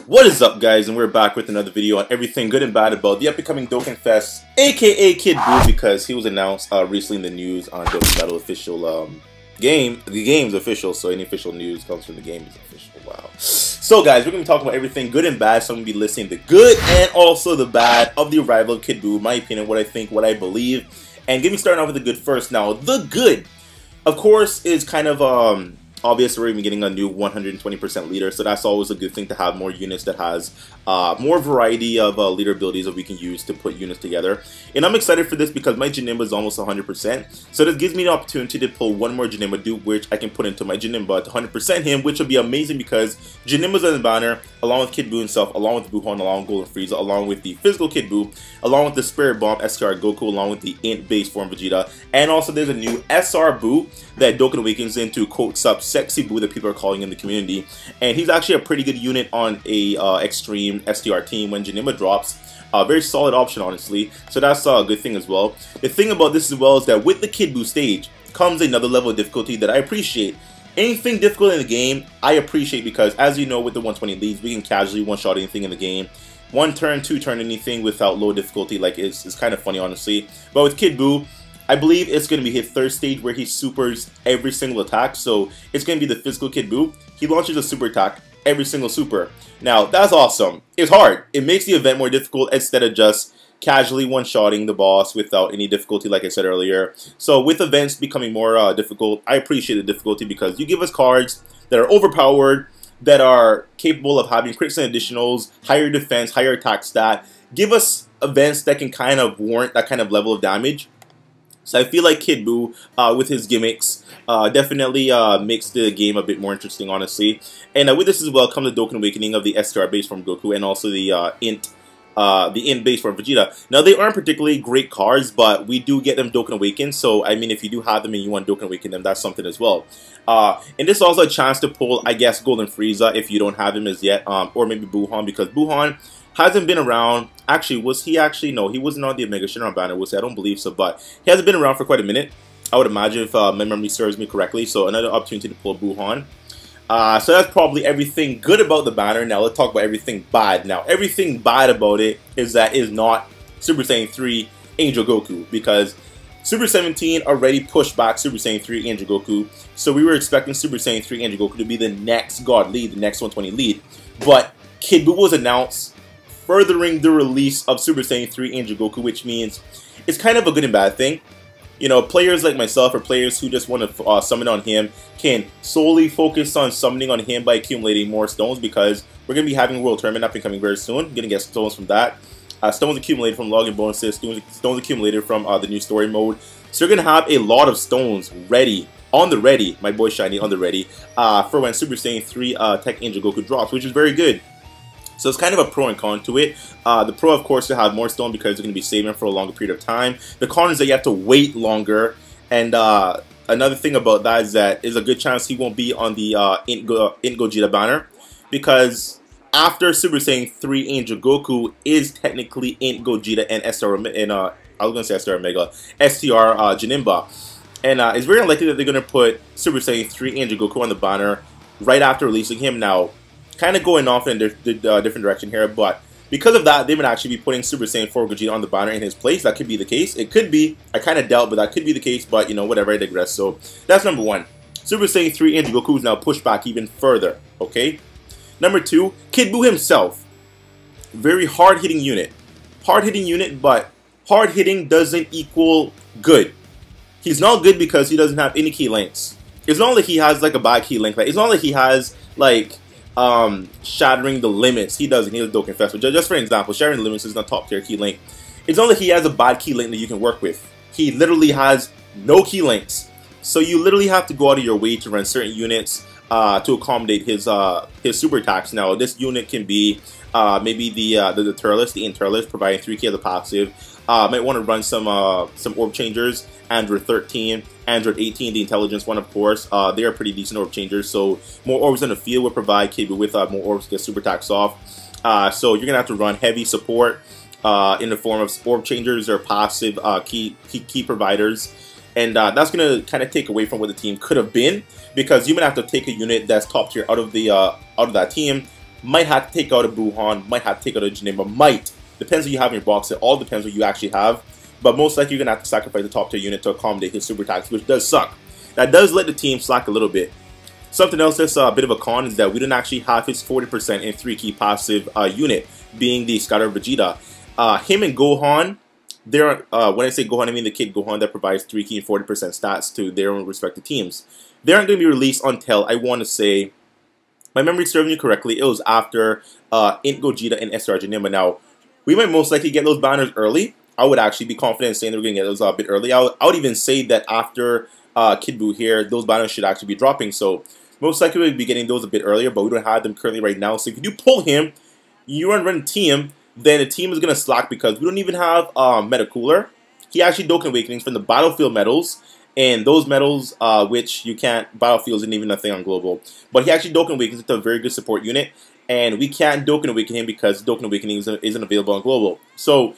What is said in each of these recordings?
What is up, guys, and we're back with another video on everything good and bad about the upcoming Dokkan Fest, aka Kid Buu, because he was announced recently in the news on Dokkan Battle official game. The game's official, so any official news comes from the game is official. Wow. So guys, we're going to be talking about everything good and bad, so I'm going to be listing the good and also the bad of the arrival of Kid Buu, my opinion, what I think, what I believe, and get me started off with the good first. Now, the good, of course, is kind of obvious. We're even getting a new 120% leader, so that's always a good thing to have more units that has more variety of leader abilities that we can use to put units together. And I'm excited for this because my Janemba is almost 100%, so this gives me the opportunity to pull one more Janemba dupe, which I can put into my Janemba to 100% him, which will be amazing because Janemba's on the banner, along with Kid Buu himself, along with Buuhan, along with Golden Frieza, along with the physical Kid Buu, along with the Spirit Bomb STR Goku, along with the Int base form Vegeta, and also there's a new SR Buu that Dokkan awakens into, quotes up, Sexy Buu that people are calling in the community, and he's actually a pretty good unit on a extreme STR team when Janemba drops. Very solid option, honestly, so that's a good thing as well. The thing about this as well is that with the Kid Buu stage comes another level of difficulty that I appreciate. Anything difficult in the game, I appreciate, because as you know, with the 120 leads, we can casually one-shot anything in the game. One turn, two turn, anything without low difficulty, like it's kind of funny, honestly. But with Kid Buu, I believe it's going to be his third stage where he supers every single attack. So it's going to be the physical Kid Buu. He launches a super attack every single super. Now, that's awesome. It's hard. It makes the event more difficult instead of just casually one-shotting the boss without any difficulty, like I said earlier. So with events becoming more difficult, I appreciate the difficulty because you give us cards that are overpowered, that are capable of having crits and additionals, higher defense, higher attack stat. Give us events that can kind of warrant that kind of level of damage. So I feel like Kid Buu, with his gimmicks, definitely makes the game a bit more interesting, honestly. And with this as well comes the Dokkan Awakening of the STR base from Goku and also the Int base from Vegeta. Now, they aren't particularly great cards, but we do get them Dokkan Awakened. So, I mean, if you do have them and you want Dokkan Awaken them, that's something as well. And this is also a chance to pull, I guess, Golden Frieza if you don't have him as yet, or maybe Buuhan, because Buuhan hasn't been around. Actually, was he actually? No, he wasn't on the Omega Shinron banner, was he? I don't believe so, but he hasn't been around for quite a minute, I would imagine, if my memory serves me correctly. So another opportunity to pull Buuhan. So that's probably everything good about the banner. Now let's talk about everything bad. Now, everything bad about it is that it is not Super Saiyan 3 Angel Goku, because Super 17 already pushed back Super Saiyan 3 Angel Goku, so we were expecting Super Saiyan 3 Angel Goku to be the next God lead, the next 120 lead. But Kid Buu was announced, furthering the release of Super Saiyan 3 Angel Goku, which means it's kind of a good and bad thing. You know, players like myself or players who just want to summon on him can solely focus on summoning on him by accumulating more stones, because we're going to be having a World Tournament up and coming very soon. Going to get stones from that. Stones accumulated from login bonuses, stones accumulated from the new story mode. So you're going to have a lot of stones ready, on the ready, my boy Shiny, on the ready, for when Super Saiyan 3 Tech Angel Goku drops, which is very good. So it's kind of a pro and con to it. The pro, of course, to have more stone because you're going to be saving for a longer period of time. The con is that you have to wait longer. And another thing about that is that there's a good chance he won't be on the Int Gogeta banner, because after Super Saiyan 3 Angel Goku is technically Int Gogeta and SR, and I was going to say SR Omega, STR Janemba. And it's very unlikely that they're going to put Super Saiyan 3 Angel Goku on the banner right after releasing him. Now, kind of going off in a different direction here, but because of that, they would actually be putting Super Saiyan 4 Gogeta on the banner in his place. That could be the case. It could be. I kind of doubt, but that could be the case. But, you know, whatever, I digress. So, that's number one. Super Saiyan 3 Angel Goku is now pushed back even further, okay? Number two, Kid Buu himself. Very hard-hitting unit. Hard-hitting unit, but hard-hitting doesn't equal good. He's not good because he doesn't have any key links. It's not like he has, like, a bad key link. Like, it's not like he has, like, shattering the limits. He doesn't. He has a Dokkan Fest. But just for an example, shattering the limits is not top tier key link. It's not like he has a bad key link that you can work with. He literally has no key links. So you literally have to go out of your way to run certain units to accommodate his super attacks. Now, this unit can be maybe the Turles, the Interlist, providing 3k as a passive. Might want to run some orb changers. Android 13, Android 18, the intelligence one, of course. They are pretty decent orb changers, so more orbs in the field will provide Kid Buu with more orbs to get super attacks off. So you're going to have to run heavy support in the form of orb changers or passive key providers. And that's going to kind of take away from what the team could have been, because you might have to take a unit that's top tier out of that team, Might have to take out a Buuhan, might have to take out a Janemba, might. Depends what you have in your box. It all depends what you actually have. But most likely you're going to have to sacrifice the top tier unit to accommodate his super attacks, which does suck. That does let the team slack a little bit. Something else that's a bit of a con is that we didn't actually have his 40% and 3 key passive unit, being the Scatter Vegeta. Him and Gohan, they're, when I say Gohan, I mean the kid Gohan that provides 3 key and 40% stats to their own respective teams. They aren't going to be released until, I want to say, my memory serving me correctly, it was after Int Gogeta and SR Janemba. Now, we might most likely get those banners early. I would actually be confident in saying that we're going to get those a bit early. I would even say that after Kid Buu here, those banners should actually be dropping. So, most likely we'll be getting those a bit earlier, but we don't have them currently right now. So, if you do pull him, you run team, then the team is going to slack because we don't even have Meta Cooler. He actually Dokkan Awakenings from the Battlefield medals. And those medals, which you can't, Battlefield isn't even a thing on Global. But he actually Dokkan Awakens into a very good support unit. And we can't Dokkan Awaken him because Dokkan Awakening isn't available on Global. So,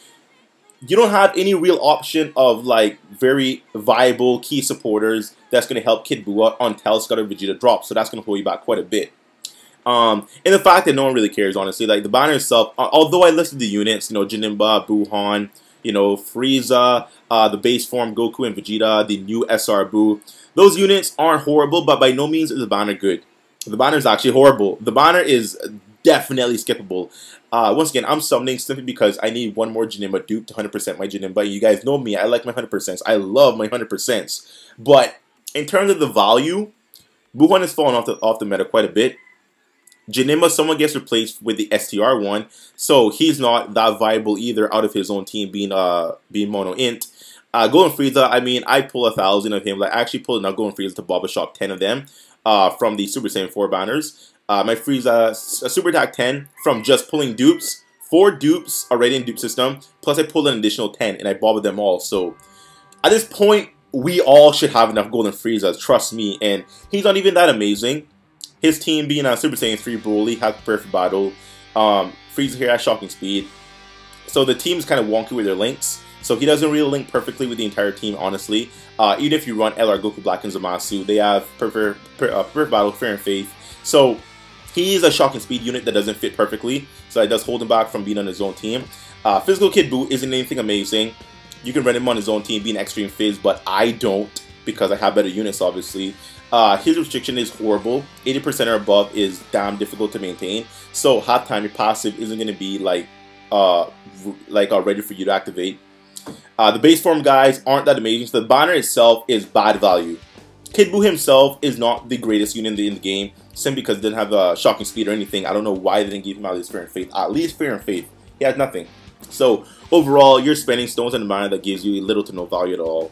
you don't have any real option of, like, very viable key supporters that's going to help Kid Buu until Scatter Vegeta drops. So, that's going to hold you back quite a bit. And the fact that no one really cares, honestly. Like, the banner itself, although I listed the units, you know, Janemba, Buuhan, you know, Frieza, the base form Goku and Vegeta, the new SR Buu. Those units aren't horrible, but by no means is the banner good. The banner is actually horrible. The banner is definitely skippable. Once again, I'm summoning simply because I need one more Janemba dupe to 100% my Janemba. You guys know me. I like my 100%. I love my 100%. But in terms of the value, Buuhan has fallen off the meta quite a bit. Janemba, someone gets replaced with the STR one, so he's not that viable either out of his own team being Mono Int. Golden Frieza, I mean, I pull 1,000 of him. Like, I actually pulled enough Golden Frieza to Baba Shop 10 of them from the Super Saiyan 4 banners. My Frieza Super Attack 10 from just pulling dupes. 4 dupes already in dupe system, plus I pulled an additional 10 and I bobbed them all. So at this point, we all should have enough Golden Friezas, trust me. And he's not even that amazing. His team being on Super Saiyan 3 Broly has perfect battle. Frieza here has shocking speed. So the team is kind of wonky with their links. So he doesn't really link perfectly with the entire team, honestly. Even if you run LR Goku Black and Zamasu, they have perfect battle, fair and faith. So he is a shocking speed unit that doesn't fit perfectly. So it does hold him back from being on his own team. Physical Kid Buu isn't anything amazing. You can run him on his own team, being Extreme Fizz, but I don't because I have better units, obviously. His restriction is horrible. 80% or above is damn difficult to maintain. So half time your passive isn't going to be like ready for you to activate. The base form guys aren't that amazing. So the banner itself is bad value. Kid Buu himself is not the greatest unit in the game, simply because he didn't have shocking speed or anything. I don't know why they didn't give him at least Fear and Faith. At least Fear and Faith. He has nothing. So overall, you're spending stones on a banner that gives you little to no value at all.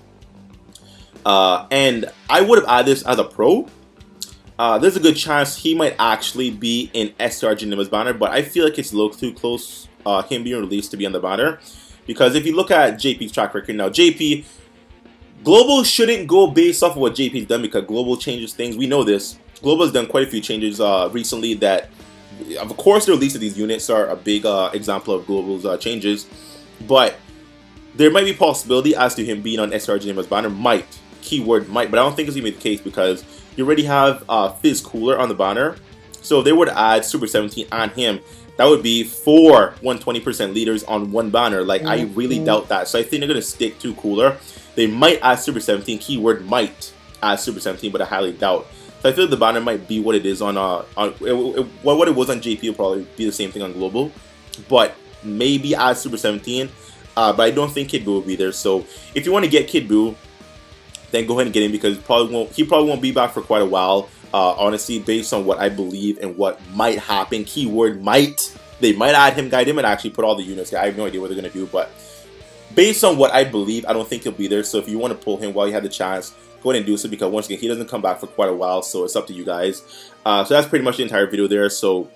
And I would have added this as a pro. There's a good chance he might actually be in SR Janemba's banner, but I feel like it's a little too close, him being released to be on the banner. Because if you look at JP's track record now, JP, Global shouldn't go based off of what JP's done because Global changes things. We know this. Global has done quite a few changes recently that, of course, the release of these units are a big example of Global's changes. But there might be a possibility as to him being on SR Janemba's banner. Might. Keyword might, but I don't think it's going to be the case because you already have Fizz Cooler on the banner. So if they were to add Super 17 on him, that would be 4 120% leaders on one banner. Like, I really doubt that. So I think they're going to stick to Cooler. They might add Super 17. Keyword might add Super 17, but I highly doubt. So I feel the banner might be what it is on what it was on JP will probably be the same thing on Global. But maybe add Super 17. But I don't think Kid Buu will be there. So if you want to get Kid Buu, then go ahead and get him because he probably won't be back for quite a while. Honestly, based on what I believe and what might happen, keyword might. They might add him, guide him, and actually put all the units. I have no idea what they're going to do, but based on what I believe, I don't think he'll be there. So if you want to pull him while you have the chance, go ahead and do so because once again, he doesn't come back for quite a while, so it's up to you guys. So that's pretty much the entire video there. So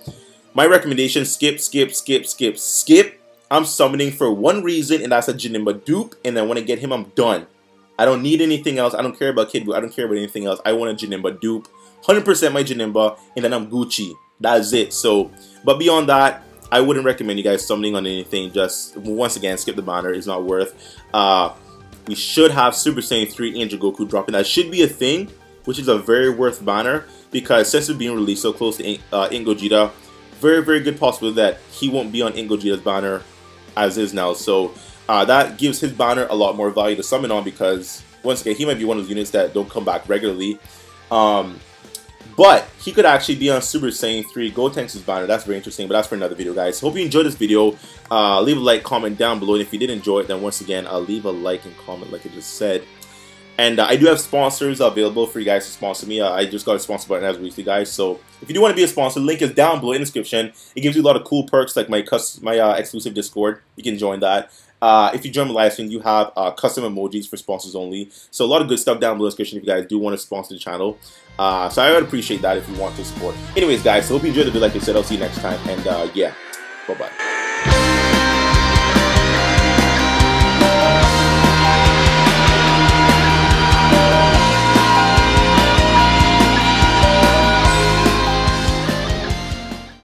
my recommendation, skip. I'm summoning for one reason, and that's a Janemba dupe, and then when I get him, I'm done. I don't need anything else. I don't care about Kid Buu. I don't care about anything else. I want a Janemba dupe. 100% my Janemba, and then I'm Gucci. That's it. So, but beyond that, I wouldn't recommend you guys summoning on anything. Just, once again, skip the banner. It's not worth. We should have Super Saiyan 3 Angel Goku dropping. That should be a thing, which is a very worth banner, because since it's being released so close to Int Gogeta, very, very good possibility that he won't be on Ink Gogeta's banner as is now. So that gives his banner a lot more value to summon on, because once again, he might be one of those units that don't come back regularly. But he could actually be on Super Saiyan 3 Gotenks' banner. That's very interesting, but that's for another video, guys. Hope you enjoyed this video. Leave a like, comment down below, and if you did enjoy it, then once again, leave a like and comment like I just said. And I do have sponsors available for you guys to sponsor me. I just got a sponsor button as recently, guys. So if you do want to be a sponsor, the link is down below in the description. It gives you a lot of cool perks, like my exclusive Discord. You can join that. If you join my live stream, you have custom emojis for sponsors only. So a lot of good stuff down below in the description if you guys do want to sponsor the channel. So I would appreciate that if you want to support. Anyways, guys, so hope you enjoyed the video. Like I said, I'll see you next time. And yeah, bye-bye.